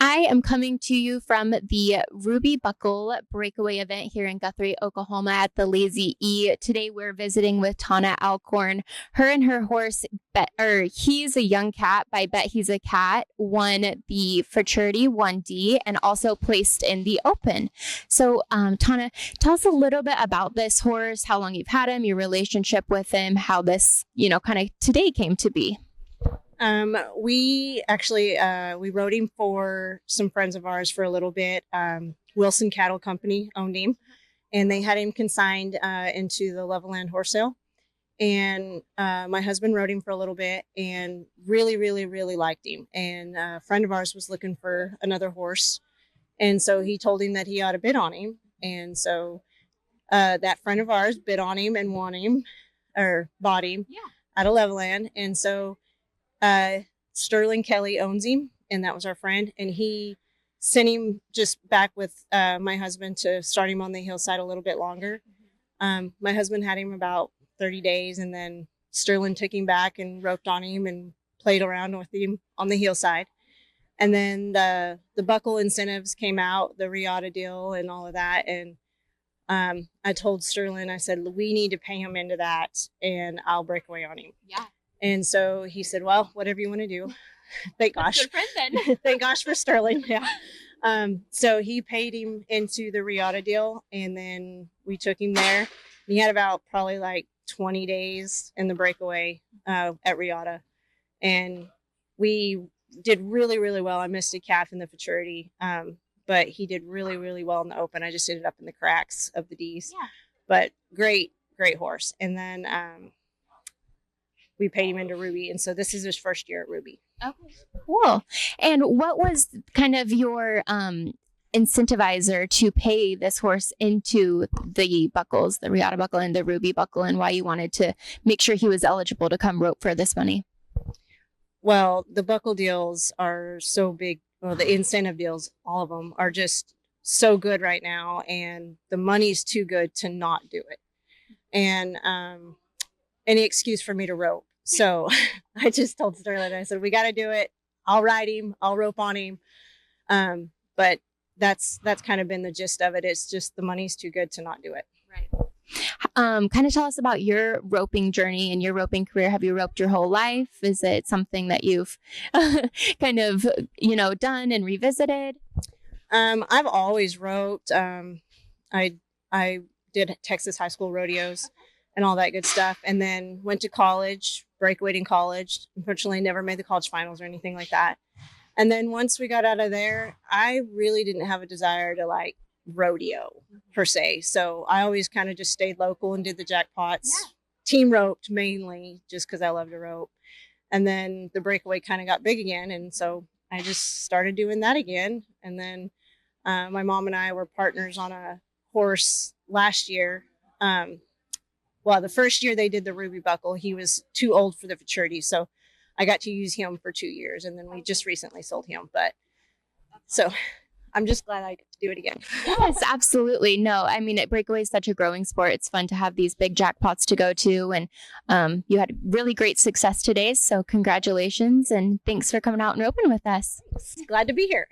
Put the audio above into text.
I am coming to you from the Ruby Buckle Breakaway event here in Guthrie, Oklahoma at the Lazy E. Today we're visiting with Tauna Alcorn. Her and her horse, He's a Young Cat by Bet He's a Cat, won the Futurity 1D and also placed in the Open. So Tauna, tell us a little bit about this horse, how long you've had him, your relationship with him, how this, kind of today came to be. We actually, we rode him for some friends of ours for a little bit. Wilson Cattle Company owned him, and they had him consigned into the Levelland horse sale. And my husband rode him for a little bit and really, really, really liked him. And a friend of ours was looking for another horse. And so he told him that he ought to bid on him. And so that friend of ours bid on him and won him, or bought him out of Levelland. And so Sterling Kelly owns him, and that was our friend, and he sent him just back with my husband to start him on the hillside a little bit longer. My husband had him about 30 days, and then Sterling took him back and roped on him and played around with him on the hillside. And then the buckle incentives came out, the Riata deal and all of that, and I told Sterling, I said, we need to pay him into that, and I'll break away on him. Yeah. And so he said, well, whatever you want to do. Thank gosh. Good friend then. Thank gosh for Sterling. Yeah. So he paid him into the Riata deal, and then we took him there. He had about probably like 20 days in the breakaway at Riata. And we did really, really well. I missed a calf in the Futurity, but he did really, really well in the Open. I just ended up in the cracks of the D's. Yeah. But great, great horse. And then we paid him into Ruby, and so this is his first year at Ruby. Okay, cool. And what was kind of your incentivizer to pay this horse into the buckles, the Riata buckle and the Ruby buckle, and why you wanted to make sure he was eligible to come rope for this money? Well, the buckle deals are so big. Well, the incentive deals, all of them, are just so good right now, and the money's too good to not do it. And any excuse for me to rope. So I just told Sterling, I said, we got to do it. I'll ride him. I'll rope on him. But that's kind of been the gist of it. It's just the money's too good to not do it. Right. Kind of tell us about your roping journey and your roping career. Have you roped your whole life? Is it something that you've kind of, done and revisited? I've always roped. I did Texas high school rodeos and all that good stuff. And then went to college, breakaway in college. Unfortunately, never made the college finals or anything like that. And then once we got out of there, I really didn't have a desire to like rodeo per se. So I always kind of just stayed local and did the jackpots. Yeah. Team roped mainly just because I love to rope. And then the breakaway kind of got big again. And so I just started doing that again. And then my mom and I were partners on a horse last year. Well, the first year they did the Ruby buckle, he was too old for the Futurity. So I got to use him for 2 years. And then we just recently sold him. But so I'm just glad I get to do it again. Yes, absolutely. No, I mean, Breakaway is such a growing sport. It's fun to have these big jackpots to go to. And you had really great success today. So congratulations. And thanks for coming out and roping with us. Glad to be here.